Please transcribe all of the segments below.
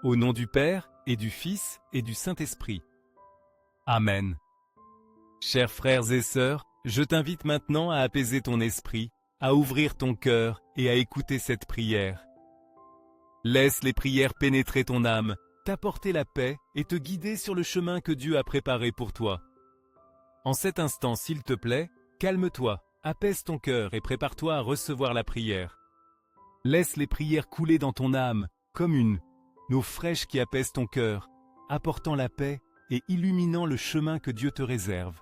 Au nom du Père, et du Fils, et du Saint-Esprit. Amen. Chers frères et sœurs, je t'invite maintenant à apaiser ton esprit, à ouvrir ton cœur et à écouter cette prière. Laisse les prières pénétrer ton âme, t'apporter la paix et te guider sur le chemin que Dieu a préparé pour toi. En cet instant, s'il te plaît, calme-toi, apaise ton cœur et prépare-toi à recevoir la prière. Laisse les prières couler dans ton âme, comme une eau fraîche qui apaise ton cœur, apportant la paix et illuminant le chemin que Dieu te réserve.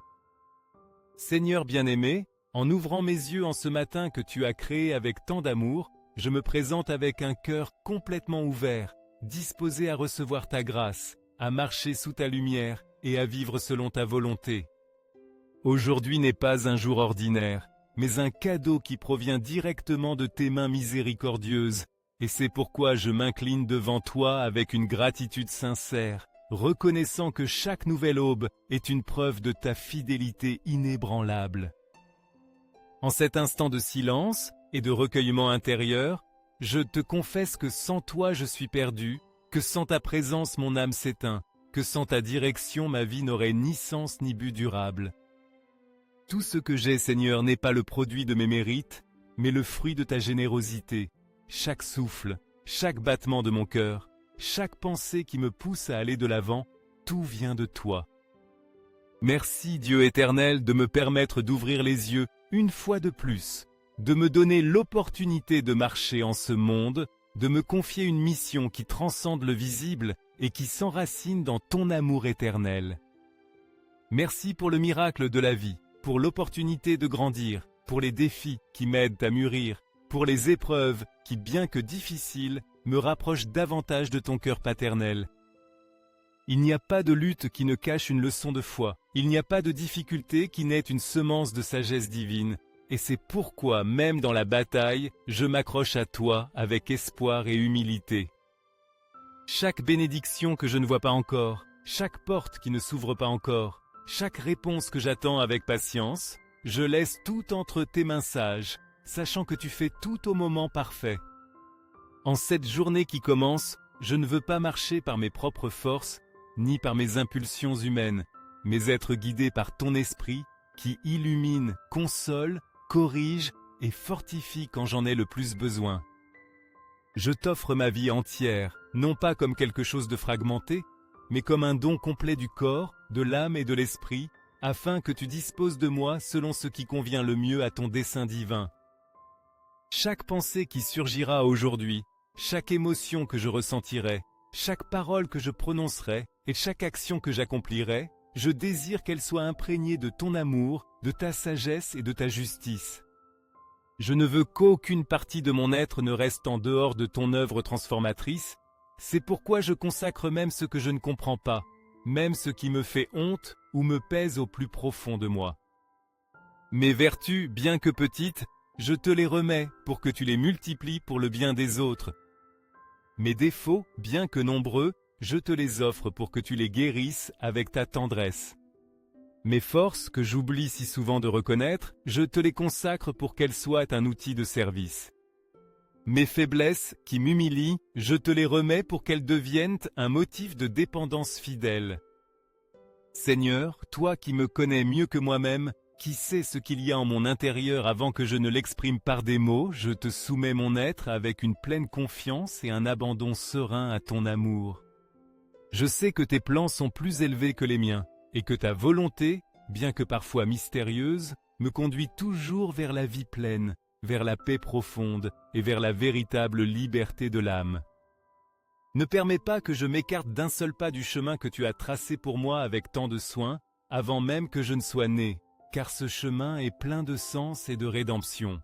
Seigneur bien-aimé, en ouvrant mes yeux en ce matin que tu as créé avec tant d'amour, je me présente avec un cœur complètement ouvert, disposé à recevoir ta grâce, à marcher sous ta lumière et à vivre selon ta volonté. Aujourd'hui n'est pas un jour ordinaire, mais un cadeau qui provient directement de tes mains miséricordieuses, et c'est pourquoi je m'incline devant toi avec une gratitude sincère, reconnaissant que chaque nouvelle aube est une preuve de ta fidélité inébranlable. En cet instant de silence et de recueillement intérieur, je te confesse que sans toi je suis perdu, que sans ta présence mon âme s'éteint, que sans ta direction ma vie n'aurait ni sens ni but durable. Tout ce que j'ai, Seigneur, n'est pas le produit de mes mérites, mais le fruit de ta générosité. Chaque souffle, chaque battement de mon cœur, chaque pensée qui me pousse à aller de l'avant, tout vient de toi. Merci, Dieu éternel, de me permettre d'ouvrir les yeux une fois de plus, de me donner l'opportunité de marcher en ce monde, de me confier une mission qui transcende le visible et qui s'enracine dans ton amour éternel. Merci pour le miracle de la vie, pour l'opportunité de grandir, pour les défis qui m'aident à mûrir, pour les épreuves qui, bien que difficiles, me rapprochent davantage de ton cœur paternel. Il n'y a pas de lutte qui ne cache une leçon de foi, il n'y a pas de difficulté qui n'ait une semence de sagesse divine, et c'est pourquoi, même dans la bataille, je m'accroche à toi avec espoir et humilité. Chaque bénédiction que je ne vois pas encore, chaque porte qui ne s'ouvre pas encore, chaque réponse que j'attends avec patience, je laisse tout entre tes mains sages, sachant que tu fais tout au moment parfait. En cette journée qui commence, je ne veux pas marcher par mes propres forces, ni par mes impulsions humaines, mais être guidé par ton esprit qui illumine, console, corrige et fortifie quand j'en ai le plus besoin. Je t'offre ma vie entière, non pas comme quelque chose de fragmenté, mais comme un don complet du corps, de l'âme et de l'esprit, afin que tu disposes de moi selon ce qui convient le mieux à ton dessein divin. Chaque pensée qui surgira aujourd'hui, chaque émotion que je ressentirai, chaque parole que je prononcerai et chaque action que j'accomplirai, je désire qu'elle soit imprégnée de ton amour, de ta sagesse et de ta justice. Je ne veux qu'aucune partie de mon être ne reste en dehors de ton œuvre transformatrice, c'est pourquoi je consacre même ce que je ne comprends pas, même ce qui me fait honte ou me pèse au plus profond de moi. Mes vertus, bien que petites, je te les remets pour que tu les multiplies pour le bien des autres. Mes défauts, bien que nombreux, je te les offre pour que tu les guérisses avec ta tendresse. Mes forces, que j'oublie si souvent de reconnaître, je te les consacre pour qu'elles soient un outil de service. Mes faiblesses, qui m'humilient, je te les remets pour qu'elles deviennent un motif de dépendance fidèle. Seigneur, toi qui me connais mieux que moi-même, qui sais ce qu'il y a en mon intérieur avant que je ne l'exprime par des mots, je te soumets mon être avec une pleine confiance et un abandon serein à ton amour. Je sais que tes plans sont plus élevés que les miens, et que ta volonté, bien que parfois mystérieuse, me conduit toujours vers la vie pleine, vers la paix profonde et vers la véritable liberté de l'âme. Ne permets pas que je m'écarte d'un seul pas du chemin que tu as tracé pour moi avec tant de soin, avant même que je ne sois né, car ce chemin est plein de sens et de rédemption.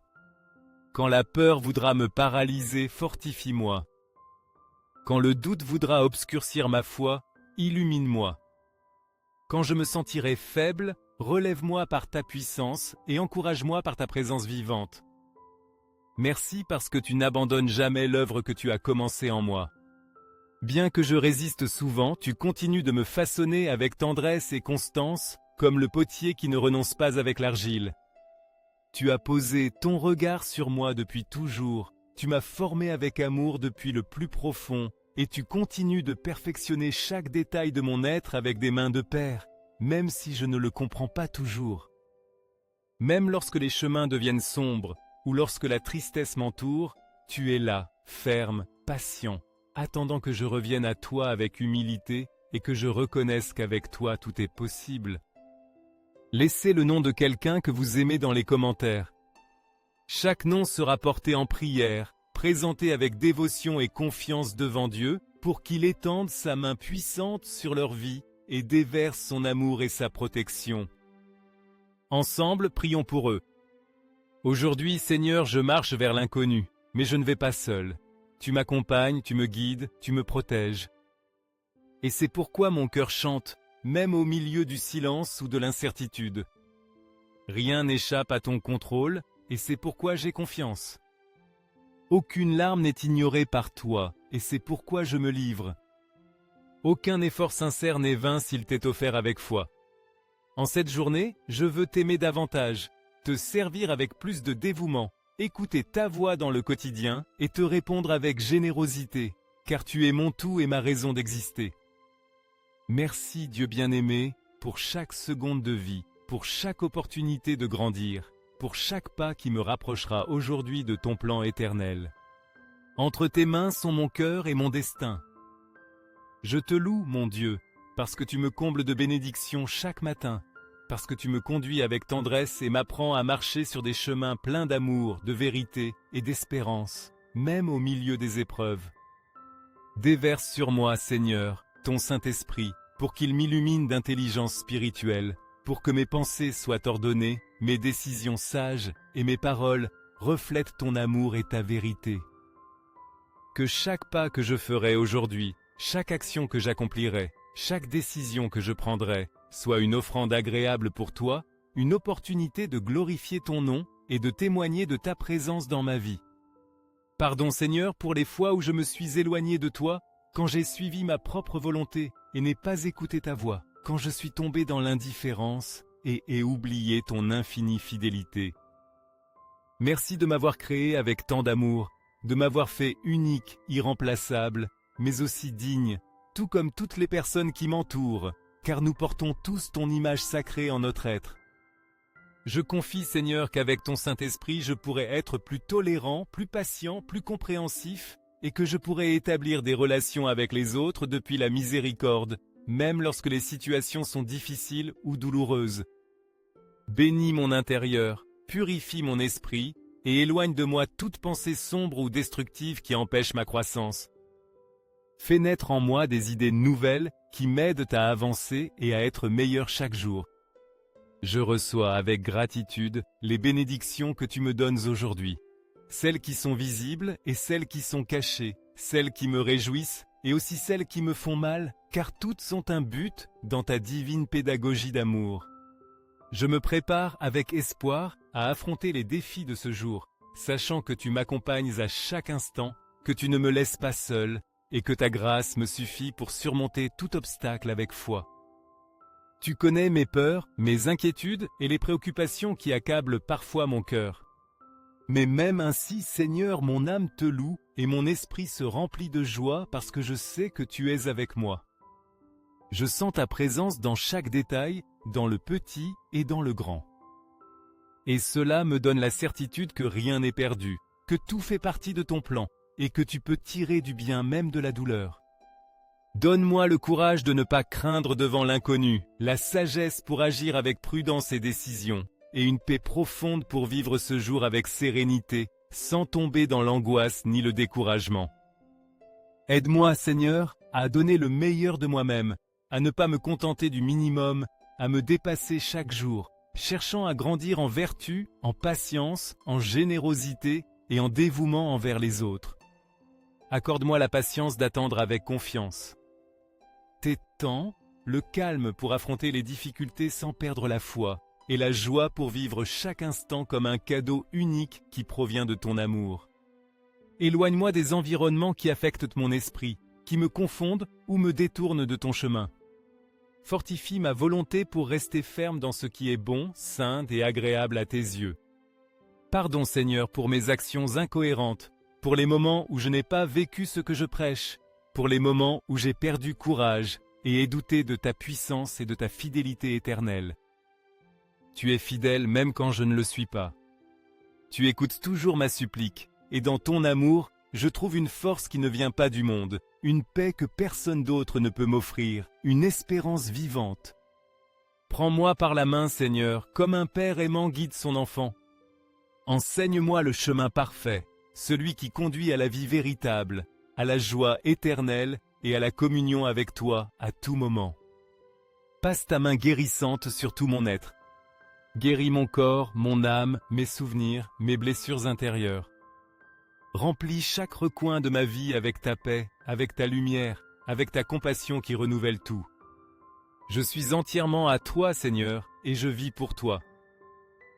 Quand la peur voudra me paralyser, fortifie-moi. Quand le doute voudra obscurcir ma foi, illumine-moi. Quand je me sentirai faible, relève-moi par ta puissance et encourage-moi par ta présence vivante. Merci parce que tu n'abandonnes jamais l'œuvre que tu as commencée en moi. Bien que je résiste souvent, tu continues de me façonner avec tendresse et constance, comme le potier qui ne renonce pas avec l'argile. Tu as posé ton regard sur moi depuis toujours, tu m'as formé avec amour depuis le plus profond, et tu continues de perfectionner chaque détail de mon être avec des mains de père, même si je ne le comprends pas toujours. Même lorsque les chemins deviennent sombres, ou lorsque la tristesse m'entoure, tu es là, ferme, patient, attendant que je revienne à toi avec humilité et que je reconnaisse qu'avec toi tout est possible. Laissez le nom de quelqu'un que vous aimez dans les commentaires. Chaque nom sera porté en prière, présenté avec dévotion et confiance devant Dieu, pour qu'il étende sa main puissante sur leur vie et déverse son amour et sa protection. Ensemble, prions pour eux. Aujourd'hui, Seigneur, je marche vers l'inconnu, mais je ne vais pas seul. Tu m'accompagnes, tu me guides, tu me protèges. Et c'est pourquoi mon cœur chante, même au milieu du silence ou de l'incertitude. Rien n'échappe à ton contrôle, et c'est pourquoi j'ai confiance. Aucune larme n'est ignorée par toi, et c'est pourquoi je me livre. Aucun effort sincère n'est vain s'il t'est offert avec foi. En cette journée, je veux t'aimer davantage, te servir avec plus de dévouement, écouter ta voix dans le quotidien et te répondre avec générosité, car tu es mon tout et ma raison d'exister. Merci Dieu bien-aimé, pour chaque seconde de vie, pour chaque opportunité de grandir, pour chaque pas qui me rapprochera aujourd'hui de ton plan éternel. Entre tes mains sont mon cœur et mon destin. Je te loue, mon Dieu, parce que tu me combles de bénédictions chaque matin, parce que tu me conduis avec tendresse et m'apprends à marcher sur des chemins pleins d'amour, de vérité et d'espérance, même au milieu des épreuves. Déverse sur moi, Seigneur, ton Saint-Esprit, pour qu'il m'illumine d'intelligence spirituelle, pour que mes pensées soient ordonnées, mes décisions sages et mes paroles reflètent ton amour et ta vérité. Que chaque pas que je ferai aujourd'hui, chaque action que j'accomplirai, chaque décision que je prendrai, soit une offrande agréable pour toi, une opportunité de glorifier ton nom et de témoigner de ta présence dans ma vie. Pardon Seigneur pour les fois où je me suis éloigné de toi, quand j'ai suivi ma propre volonté et n'ai pas écouté ta voix, quand je suis tombé dans l'indifférence et ai oublié ton infinie fidélité. Merci de m'avoir créé avec tant d'amour, de m'avoir fait unique, irremplaçable, mais aussi digne, tout comme toutes les personnes qui m'entourent, car nous portons tous ton image sacrée en notre être. Je confie, Seigneur, qu'avec ton Saint-Esprit, je pourrai être plus tolérant, plus patient, plus compréhensif, et que je pourrai établir des relations avec les autres depuis la miséricorde, même lorsque les situations sont difficiles ou douloureuses. Bénis mon intérieur, purifie mon esprit, et éloigne de moi toute pensée sombre ou destructive qui empêche ma croissance. Fais naître en moi des idées nouvelles qui m'aident à avancer et à être meilleur chaque jour. Je reçois avec gratitude les bénédictions que tu me donnes aujourd'hui, celles qui sont visibles et celles qui sont cachées, celles qui me réjouissent et aussi celles qui me font mal, car toutes sont un but dans ta divine pédagogie d'amour. Je me prépare avec espoir à affronter les défis de ce jour, sachant que tu m'accompagnes à chaque instant, que tu ne me laisses pas seul, et que ta grâce me suffit pour surmonter tout obstacle avec foi. Tu connais mes peurs, mes inquiétudes et les préoccupations qui accablent parfois mon cœur. Mais même ainsi, Seigneur, mon âme te loue et mon esprit se remplit de joie parce que je sais que tu es avec moi. Je sens ta présence dans chaque détail, dans le petit et dans le grand. Et cela me donne la certitude que rien n'est perdu, que tout fait partie de ton plan, et que tu peux tirer du bien même de la douleur. Donne-moi le courage de ne pas craindre devant l'inconnu, la sagesse pour agir avec prudence et décision, et une paix profonde pour vivre ce jour avec sérénité, sans tomber dans l'angoisse ni le découragement. Aide-moi, Seigneur, à donner le meilleur de moi-même, à ne pas me contenter du minimum, à me dépasser chaque jour, cherchant à grandir en vertu, en patience, en générosité et en dévouement envers les autres. Accorde-moi la patience d'attendre avec confiance. Tes temps, le calme pour affronter les difficultés sans perdre la foi, et la joie pour vivre chaque instant comme un cadeau unique qui provient de ton amour. Éloigne-moi des environnements qui affectent mon esprit, qui me confondent ou me détournent de ton chemin. Fortifie ma volonté pour rester ferme dans ce qui est bon, sain et agréable à tes yeux. Pardon Seigneur pour mes actions incohérentes, pour les moments où je n'ai pas vécu ce que je prêche, pour les moments où j'ai perdu courage et ai douté de ta puissance et de ta fidélité éternelle. Tu es fidèle même quand je ne le suis pas. Tu écoutes toujours ma supplique, et dans ton amour, je trouve une force qui ne vient pas du monde, une paix que personne d'autre ne peut m'offrir, une espérance vivante. Prends-moi par la main, Seigneur, comme un père aimant guide son enfant. Enseigne-moi le chemin parfait, celui qui conduit à la vie véritable, à la joie éternelle et à la communion avec toi à tout moment. Passe ta main guérissante sur tout mon être. Guéris mon corps, mon âme, mes souvenirs, mes blessures intérieures. Remplis chaque recoin de ma vie avec ta paix, avec ta lumière, avec ta compassion qui renouvelle tout. Je suis entièrement à toi, Seigneur, et je vis pour toi.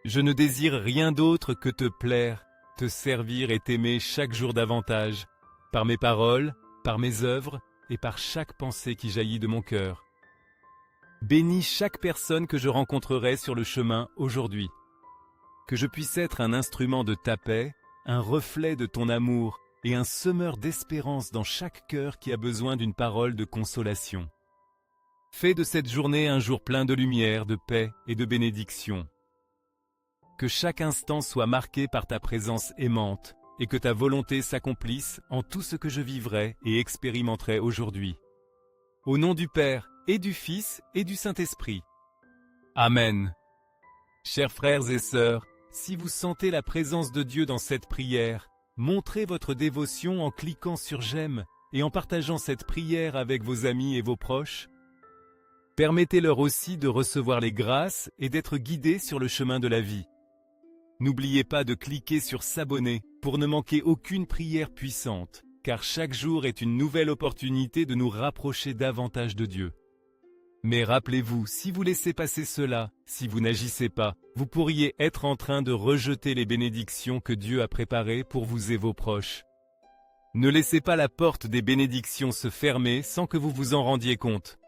Je ne désire rien d'autre que te plaire, te servir et t'aimer chaque jour davantage, par mes paroles, par mes œuvres et par chaque pensée qui jaillit de mon cœur. Bénis chaque personne que je rencontrerai sur le chemin aujourd'hui. Que je puisse être un instrument de ta paix, un reflet de ton amour et un semeur d'espérance dans chaque cœur qui a besoin d'une parole de consolation. Fais de cette journée un jour plein de lumière, de paix et de bénédiction. Que chaque instant soit marqué par ta présence aimante et que ta volonté s'accomplisse en tout ce que je vivrai et expérimenterai aujourd'hui. Au nom du Père, et du Fils, et du Saint-Esprit. Amen. Chers frères et sœurs, si vous sentez la présence de Dieu dans cette prière, montrez votre dévotion en cliquant sur j'aime et en partageant cette prière avec vos amis et vos proches. Permettez-leur aussi de recevoir les grâces et d'être guidés sur le chemin de la vie. N'oubliez pas de cliquer sur s'abonner pour ne manquer aucune prière puissante, car chaque jour est une nouvelle opportunité de nous rapprocher davantage de Dieu. Mais rappelez-vous, si vous laissez passer cela, si vous n'agissez pas, vous pourriez être en train de rejeter les bénédictions que Dieu a préparées pour vous et vos proches. Ne laissez pas la porte des bénédictions se fermer sans que vous vous en rendiez compte.